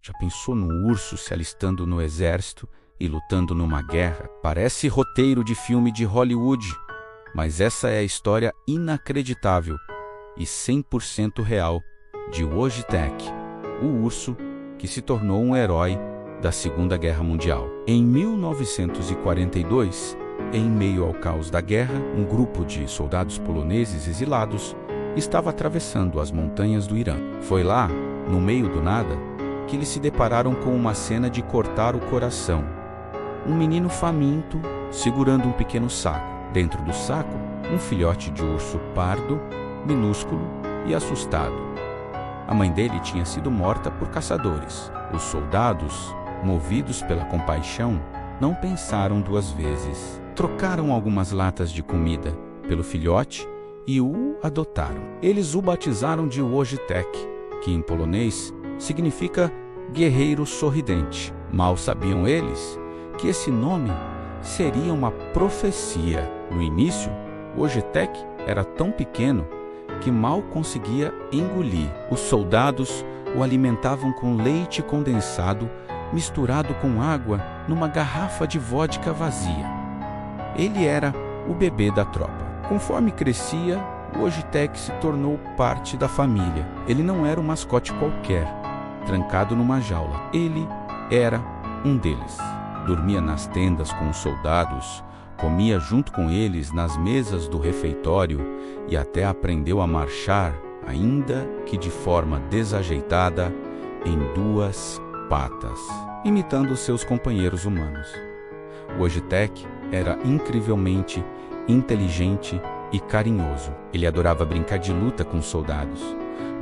Já pensou no urso se alistando no exército e lutando numa guerra? Parece roteiro de filme de Hollywood, mas essa é a história inacreditável e 100% real de Wojtek, o urso que se tornou um herói da Segunda Guerra Mundial. Em 1942, em meio ao caos da guerra, um grupo de soldados poloneses exilados estava atravessando as montanhas do Irã. Foi lá, no meio do nada, que eles se depararam com uma cena de cortar o coração. Um menino faminto segurando um pequeno saco. Dentro do saco, um filhote de urso pardo, minúsculo e assustado. A mãe dele tinha sido morta por caçadores. Os soldados, movidos pela compaixão, não pensaram duas vezes. Trocaram algumas latas de comida pelo filhote e o adotaram. Eles o batizaram de Wojtek, que em polonês significa guerreiro sorridente. Mal sabiam eles que esse nome seria uma profecia. No início, Wojtek era tão pequeno que mal conseguia engolir. Os soldados o alimentavam com leite condensado misturado com água numa garrafa de vodka vazia. Ele era o bebê da tropa. Conforme crescia, Wojtek se tornou parte da família. Ele não era um mascote qualquer, trancado numa jaula. Ele era um deles. Dormia nas tendas com os soldados, comia junto com eles nas mesas do refeitório e até aprendeu a marchar, ainda que de forma desajeitada, em duas patas, imitando seus companheiros humanos. Wojtek era incrivelmente inteligente e carinhoso. Ele adorava brincar de luta com os soldados,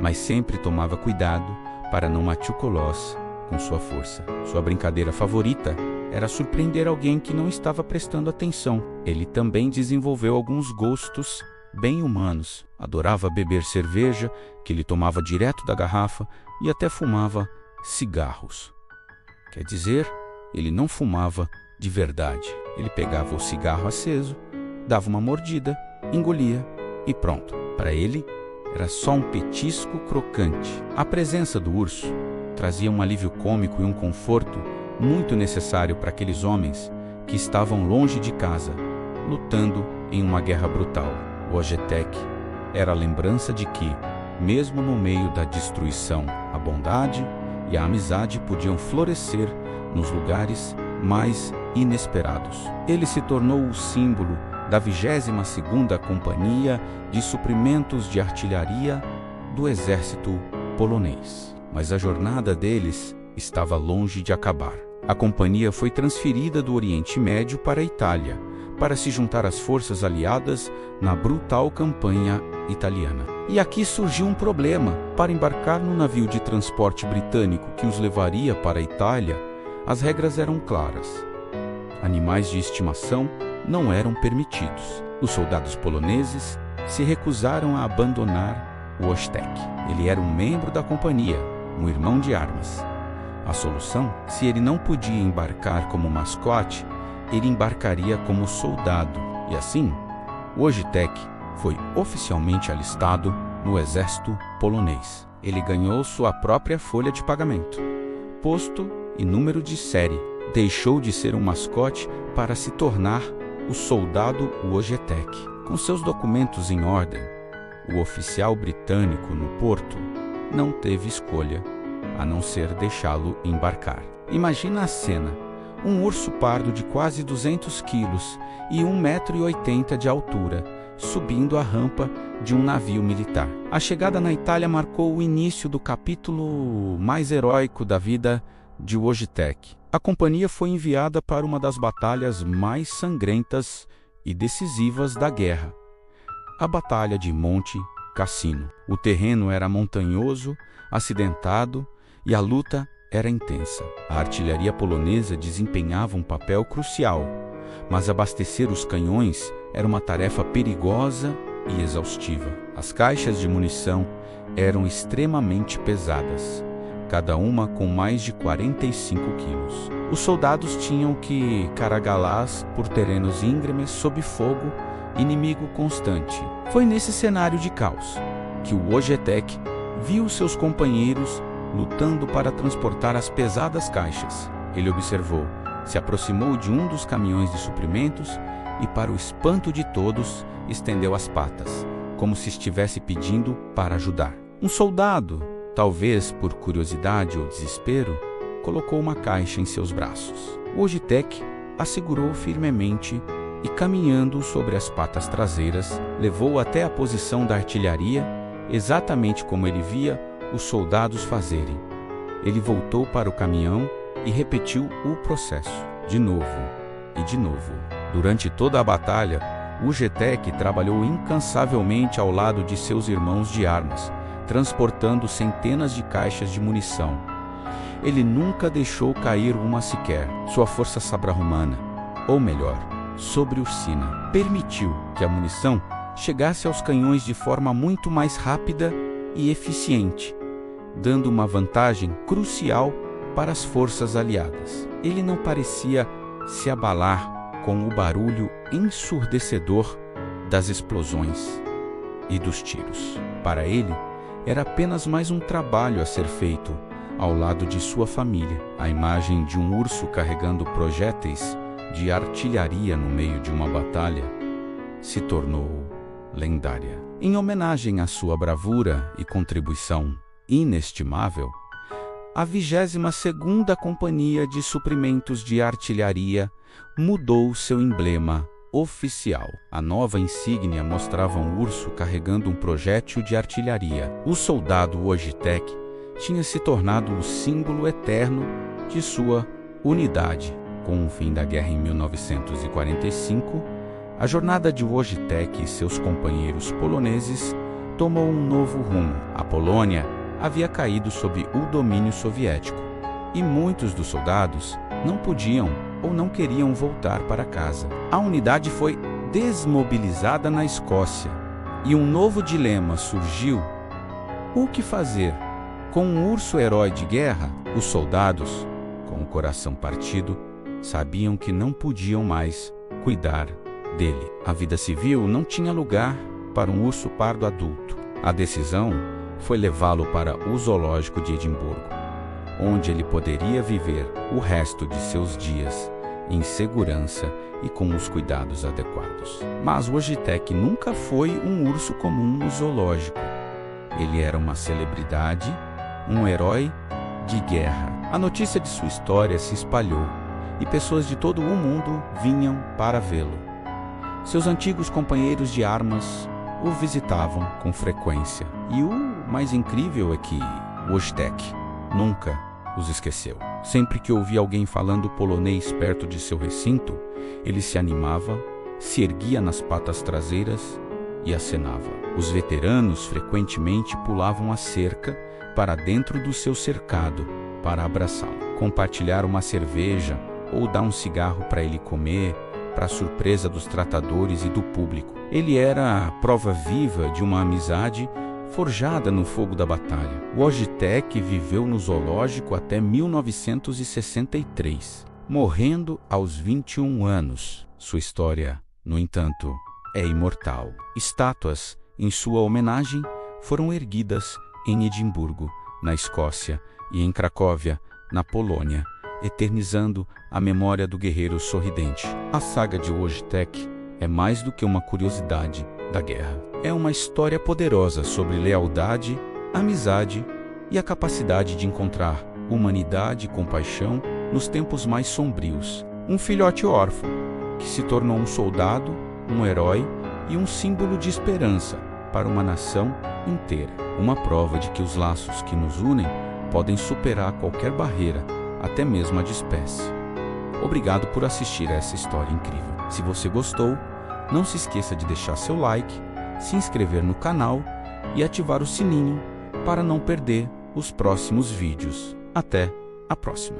mas sempre tomava cuidado para não machucá-los com sua força. Sua brincadeira favorita era surpreender alguém que não estava prestando atenção. Ele também desenvolveu alguns gostos bem humanos. Adorava beber cerveja, que ele tomava direto da garrafa, e até fumava cigarros. Quer dizer, ele não fumava de verdade. Ele pegava o cigarro aceso, dava uma mordida, engolia e pronto. Para ele, era só um petisco crocante. A presença do urso trazia um alívio cômico e um conforto muito necessário para aqueles homens que estavam longe de casa, lutando em uma guerra brutal. Wojtek era a lembrança de que, mesmo no meio da destruição, a bondade e a amizade podiam florescer nos lugares mais inesperados. Ele se tornou o símbolo da 22ª Companhia de Suprimentos de Artilharia do Exército Polonês. Mas a jornada deles estava longe de acabar. A companhia foi transferida do Oriente Médio para a Itália, para se juntar às forças aliadas na brutal campanha italiana. E aqui surgiu um problema. Para embarcar no navio de transporte britânico que os levaria para a Itália, as regras eram claras. Animais de estimação não eram permitidos. Os soldados poloneses se recusaram a abandonar Wojtek. Ele era um membro da companhia, um irmão de armas. A solução, se ele não podia embarcar como mascote, ele embarcaria como soldado. E assim, Wojtek foi oficialmente alistado no exército polonês. Ele ganhou sua própria folha de pagamento, posto e número de série. Deixou de ser um mascote para se tornar o soldado Wojtek. Com seus documentos em ordem, o oficial britânico no porto não teve escolha a não ser deixá-lo embarcar. Imagina a cena: um urso pardo de quase 200 quilos e 1,80 m de altura, subindo a rampa de um navio militar. A chegada na Itália marcou o início do capítulo mais heróico da vida de Wojtek. A companhia foi enviada para uma das batalhas mais sangrentas e decisivas da guerra, a Batalha de Monte Cassino. O terreno era montanhoso, acidentado e a luta era intensa. A artilharia polonesa desempenhava um papel crucial, mas abastecer os canhões era uma tarefa perigosa e exaustiva. As caixas de munição eram extremamente pesadas, cada uma com mais de 45 quilos. Os soldados tinham que carregá-las por terrenos íngremes sob fogo inimigo constante. Foi nesse cenário de caos que o Wojtek viu seus companheiros lutando para transportar as pesadas caixas. Ele observou, se aproximou de um dos caminhões de suprimentos e, para o espanto de todos, estendeu as patas, como se estivesse pedindo para ajudar. Um soldado, talvez por curiosidade ou desespero, colocou uma caixa em seus braços. O Wojtek a segurou firmemente e, caminhando sobre as patas traseiras, levou até a posição da artilharia, exatamente como ele via os soldados fazerem. Ele voltou para o caminhão e repetiu o processo, de novo e de novo. Durante toda a batalha, o Wojtek trabalhou incansavelmente ao lado de seus irmãos de armas, transportando centenas de caixas de munição. Ele nunca deixou cair uma sequer. Sua força sabrahumana, ou melhor, sobre-ursina, permitiu que a munição chegasse aos canhões de forma muito mais rápida e eficiente, dando uma vantagem crucial para as forças aliadas. Ele não parecia se abalar com o barulho ensurdecedor das explosões e dos tiros. Para ele, era apenas mais um trabalho a ser feito ao lado de sua família. A imagem de um urso carregando projéteis de artilharia no meio de uma batalha se tornou lendária. Em homenagem à sua bravura e contribuição inestimável, a 22ª Companhia de Suprimentos de Artilharia mudou seu emblema oficial. A nova insígnia mostrava um urso carregando um projétil de artilharia. O soldado Wojtek tinha se tornado o símbolo eterno de sua unidade. Com o fim da guerra em 1945, a jornada de Wojtek e seus companheiros poloneses tomou um novo rumo. A Polônia havia caído sob o domínio soviético e muitos dos soldados não podiam ou não queriam voltar para casa. A unidade foi desmobilizada na Escócia e um novo dilema surgiu: o que fazer com um urso herói de guerra? Os soldados, com o coração partido, sabiam que não podiam mais cuidar dele. A vida civil não tinha lugar para um urso pardo adulto. A decisão foi levá-lo para o zoológico de Edimburgo, onde ele poderia viver o resto de seus dias em segurança e com os cuidados adequados. Mas Wojtek nunca foi um urso comum no zoológico. Ele era uma celebridade, um herói de guerra. A notícia de sua história se espalhou e pessoas de todo o mundo vinham para vê-lo. Seus antigos companheiros de armas o visitavam com frequência. E o mais incrível é que Wojtek nunca os esqueceu. Sempre que ouvia alguém falando polonês perto de seu recinto, ele se animava, se erguia nas patas traseiras e acenava. Os veteranos frequentemente pulavam a cerca para dentro do seu cercado para abraçá-lo, compartilhar uma cerveja ou dar um cigarro para ele comer, para a surpresa dos tratadores e do público. Ele era a prova viva de uma amizade forjada no fogo da batalha. Wojtek viveu no zoológico até 1963, morrendo aos 21 anos. Sua história, no entanto, é imortal. Estátuas em sua homenagem foram erguidas em Edimburgo, na Escócia, e em Cracóvia, na Polônia, eternizando a memória do guerreiro sorridente. A saga de Wojtek é mais do que uma curiosidade da guerra. É uma história poderosa sobre lealdade, amizade e a capacidade de encontrar humanidade e compaixão nos tempos mais sombrios. Um filhote órfão que se tornou um soldado, um herói e um símbolo de esperança para uma nação inteira. Uma prova de que os laços que nos unem podem superar qualquer barreira, até mesmo a de espécie. Obrigado por assistir a essa história incrível. Se você gostou, não se esqueça de deixar seu like, se inscrever no canal e ativar o sininho para não perder os próximos vídeos. Até a próxima!